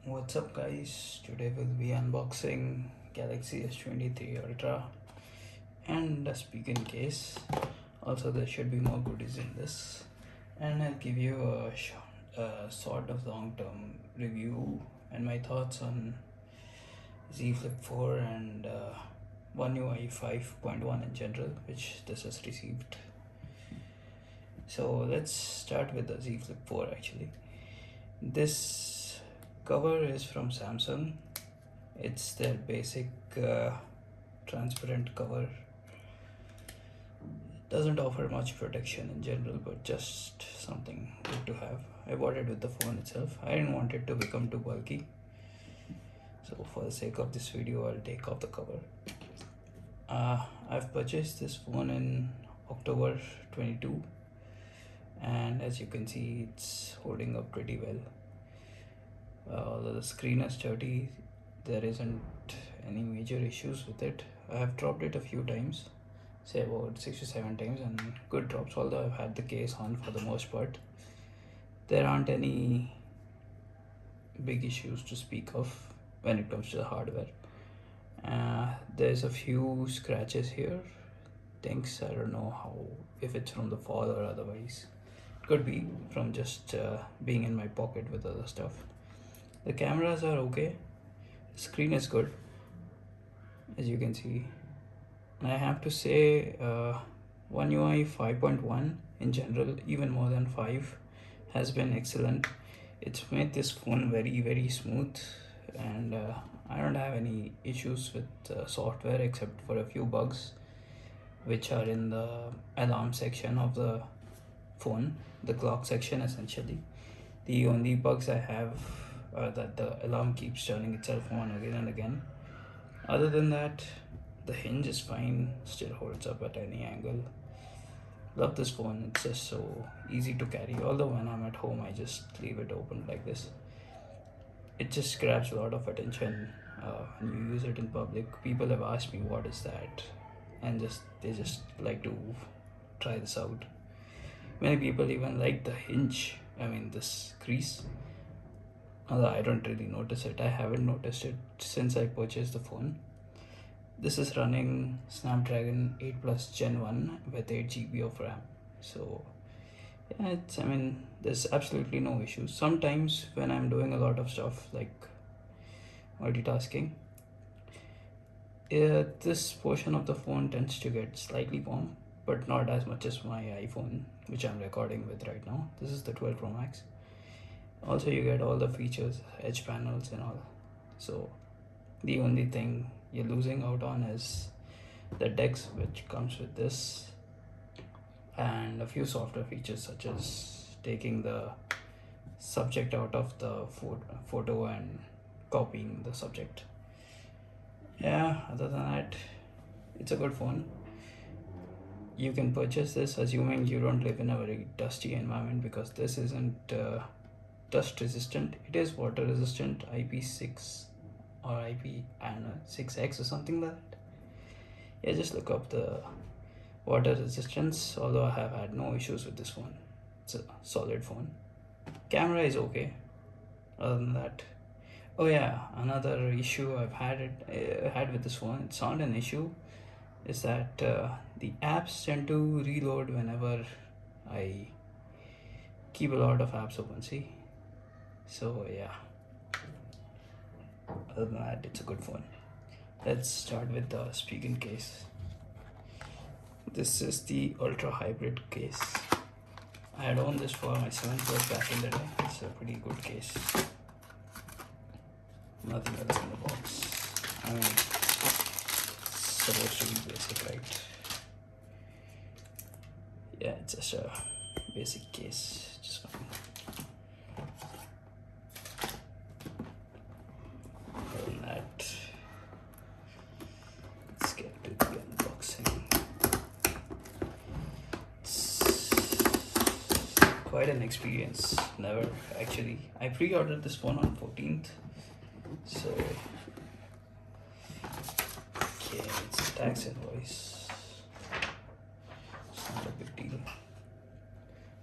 What's up guys, today we'll be unboxing Galaxy S23 Ultra and a speaking case. Also there should be more goodies in this, and I'll give you a sort of long-term review and my thoughts on Z Flip 4 and One UI 5.1 in general, which this has received. So let's start with the Z Flip 4 actually. This cover is from Samsung. It's their basic transparent cover. Doesn't offer much protection in general, but just something good to have. I bought it with the phone itself. I didn't want it to become too bulky, so for the sake of this video I'll take off the cover. I've purchased this phone in October 22, and as you can see it's holding up pretty well. Although the screen is dirty, there isn't any major issues with it. I have dropped it a few times, say about 6 to 7 times, and good drops, although I've had the case on for the most part. There aren't any big issues to speak of when it comes to the hardware. There's a few scratches here, things I don't know how, if it's from the fall or otherwise. It could be from just being in my pocket with other stuff. The cameras are okay, screen is good, as you can see. And I have to say One UI 5.1 in general, even more than 5, has been excellent. It's made this phone very smooth, and I don't have any issues with software except for a few bugs which are in the alarm section of the phone, the clock section essentially. The only bugs I have are that the alarm keeps turning itself on again and again. Other than that, the hinge is fine, still holds up at any angle. Love this phone, it's just so easy to carry, although when I'm at home I just leave it open like this. It just grabs a lot of attention when you use it in public. People have asked me what is that, and they just like to try this out. Many people even like the hinge, this crease, although I don't really notice it. I haven't noticed it since I purchased the phone. This is running Snapdragon 8 Plus Gen 1 with 8 GB of RAM. So yeah, there's absolutely no issues. Sometimes when I'm doing a lot of stuff like multitasking, this portion of the phone tends to get slightly warm, but not as much as my iPhone, which I'm recording with right now. This is the 12 Pro Max. Also, you get all the features, edge panels and all. So the only thing you're losing out on is the DeX, which comes with this, and a few software features such as taking the subject out of the photo and copying the subject. Yeah, other than that, it's a good phone. You can purchase this assuming you don't live in a very dusty environment, because this isn't dust resistant. It is water resistant, IP6 or IP, I don't know, 6X or something like that. Yeah, just look up the water resistance, although I have had no issues with this phone. It's a solid phone. Camera is okay. Other than that, oh yeah, another issue I've had with this phone, it's not an issue, is that the apps tend to reload whenever I keep a lot of apps open, see? So yeah, other than that, it's a good phone. Let's start with the speaking case. This is the Ultra Hybrid case. I had owned this for my 7th birthday back in the day. It's a pretty good case. Nothing else in the box. It's supposed to be basic, right? Yeah, it's just a basic case, just fine. Other than that, let's get to the unboxing. Quite an experience. Never actually. I pre-ordered this phone on 14th. So okay, it's a tax invoice. It's not a big deal.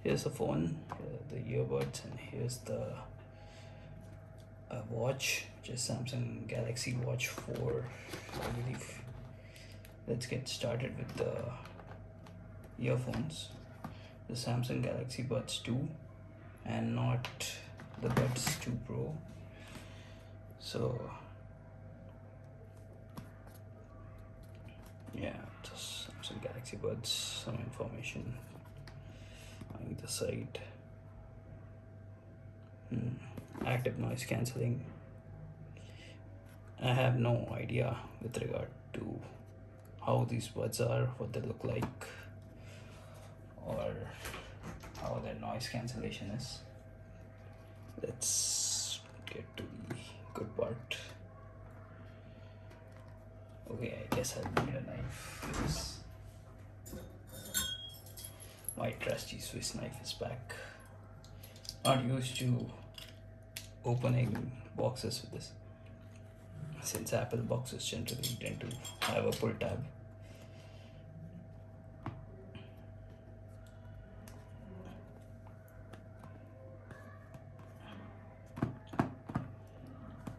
Here's the phone, the earbuds, and here's the watch, which is Samsung Galaxy Watch 4, I believe. Let's get started with the earphones. The Samsung Galaxy Buds 2 and not the Buds 2 Pro. So yeah, just Samsung Galaxy Buds, some information on either side. Active noise cancelling. I have no idea with regard to how these buds are, what they look like, or how their noise cancellation is. Let's get to the good part. Okay, I guess I'll need a knife because my trusty Swiss knife is back. Not used to opening boxes with this, since Apple boxes generally tend to have a pull tab.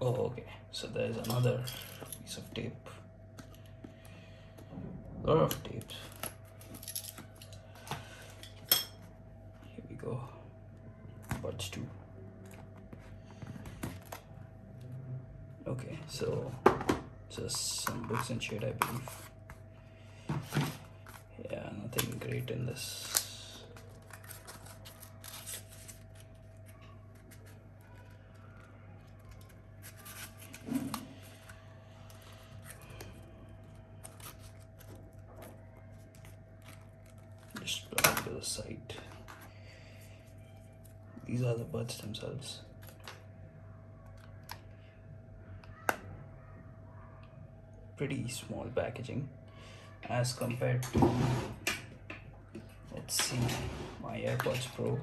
Oh, okay, so there's another piece of tape. A lot of tapes. Here we go. Buds 2. Okay, so just some books and shit, I believe. Yeah, nothing great in this. Just plug it to the side. These are the buds themselves. Pretty small packaging as compared to, let's see, my AirPods Pro.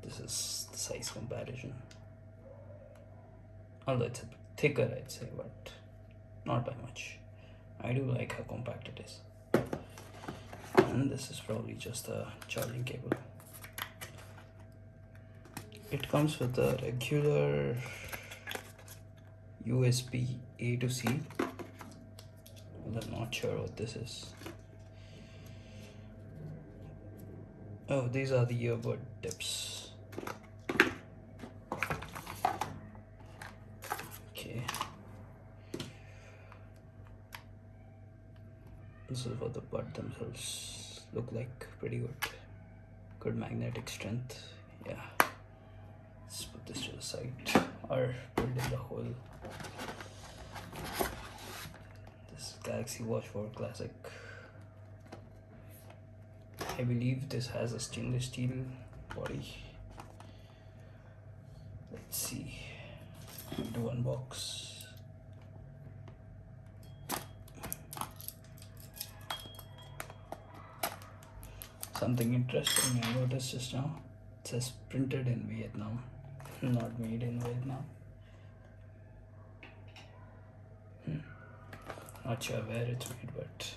This is the size comparison, although it's a bit thicker, I'd say, but not by much. I do like how compact it is. And this is probably just a charging cable. It comes with a regular USB A to C. Well, I'm not sure what this is. Oh, these are the earbud tips. Okay. This is what the bud themselves look like. Pretty good. Good magnetic strength. Yeah. Let's put this to the side or put it in the hole. This Galaxy Watch 4 Classic. I believe this has a stainless steel body. Let's see. Do unbox. Something interesting I noticed just now. It says printed in Vietnam, not made in Vietnam. Not sure where it's made, but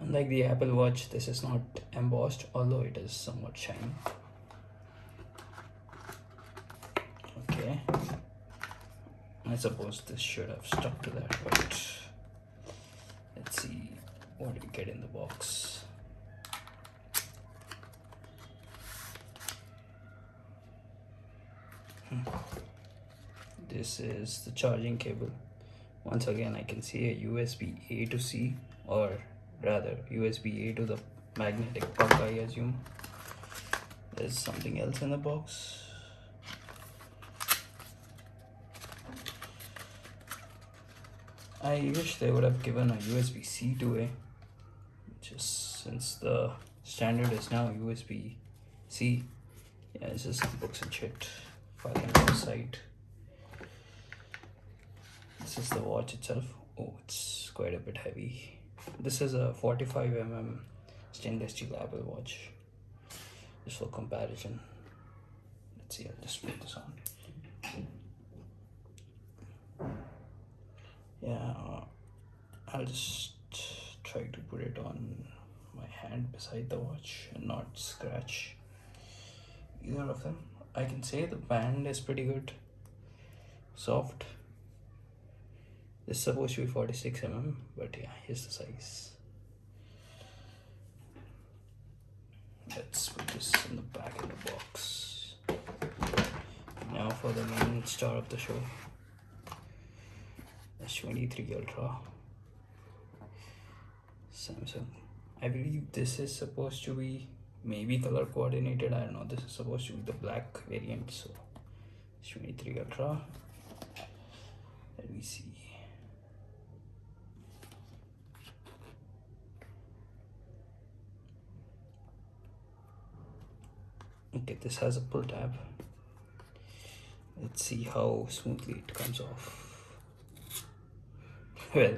unlike the Apple Watch, this is not embossed, although it is somewhat shiny. Okay, I suppose this should have stuck to that, but let's see what we get in the box. This is the charging cable. Once again, I can see a USB A to C, or rather USB A to the magnetic plug, I assume. There's something else in the box. I wish they would have given a USB C to A, just since the standard is now USB C. Yeah, it's just some books and shit. Filing on the side. This is the watch itself. Oh, it's quite a bit heavy. This is a 45mm stainless steel Apple Watch. Just for comparison. Let's see, I'll just put this on. Yeah, I'll just try to put it on my hand beside the watch and not scratch either of them. I can say the band is pretty good, soft. It's supposed to be 46 but yeah, here's the size. Let's put this in the back of the box. Now for the main star of the show, S23 Ultra, Samsung. I believe this is supposed to be maybe color coordinated. I don't know. This is supposed to be the black variant. So S23 Ultra. Let me see. Okay, this has a pull tab. Let's see how smoothly it comes off. Well,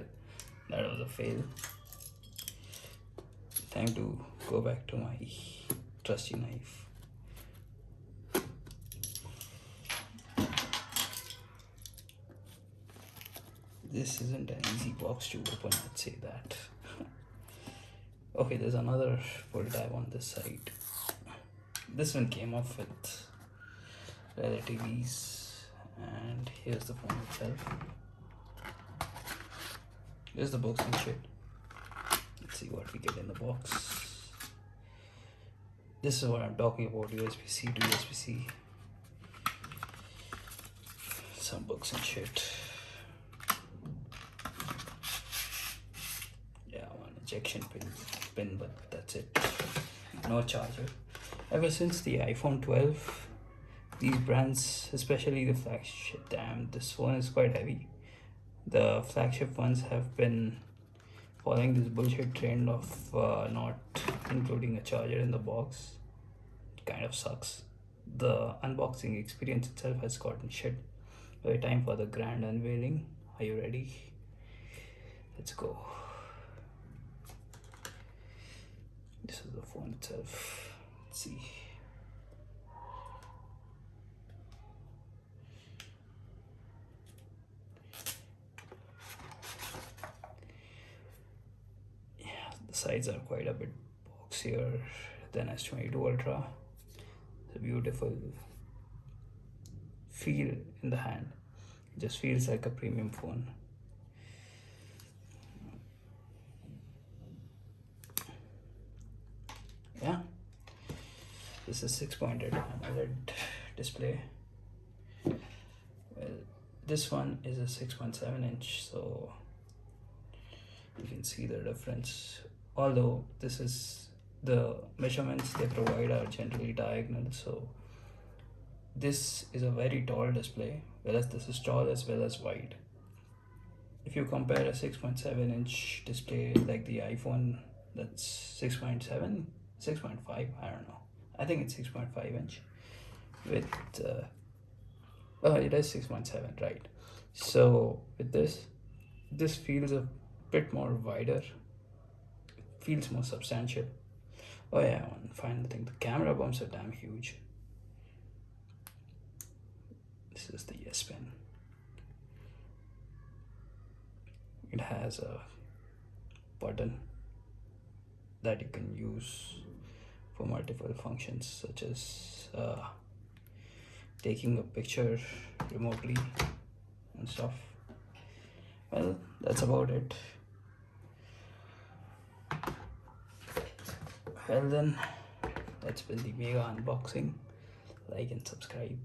that was a fail. Time to go back to my trusty knife. This isn't an easy box to open, I'd say that. Okay, there's another pull tab on this side. This one came off with relative ease, and here's the phone itself. Here's the box and shit. Let's see what we get in the box. This is what I'm talking about, USB-C to USB-C. Some books and shit. Yeah, one ejection pin, but that's it. No charger. Ever since the iPhone 12, these brands, especially the flagship, damn, this phone is quite heavy. The flagship ones have been following this bullshit trend of not including a charger in the box. It kind of sucks. The unboxing experience itself has gotten shit. Okay, time for the grand unveiling. Are you ready? Let's go. This is the phone itself. Let's see. Yeah, the sides are quite a bit boxier than S22 Ultra. It's a beautiful feel in the hand. It just feels like a premium phone. Yeah, this is 6-pointed AMOLED display. Well, this one is a 6.7 inch, so you can see the difference. Although this is the measurements they provide are generally diagonal, so this is a very tall display, whereas this is tall as well as wide. If you compare a 6.7 inch display like the iPhone, that's 6.7, 6.5, I don't know. I think it's 6.5 inch with, oh, it is 6.7, right? So with this feels a bit more wider. It feels more substantial. Oh yeah, one final thing, the camera bumps are damn huge. This is the S Pen. It has a button that you can use for multiple functions, such as taking a picture remotely and stuff. Well, that's about it. Well then, that's been the mega unboxing. Like and subscribe.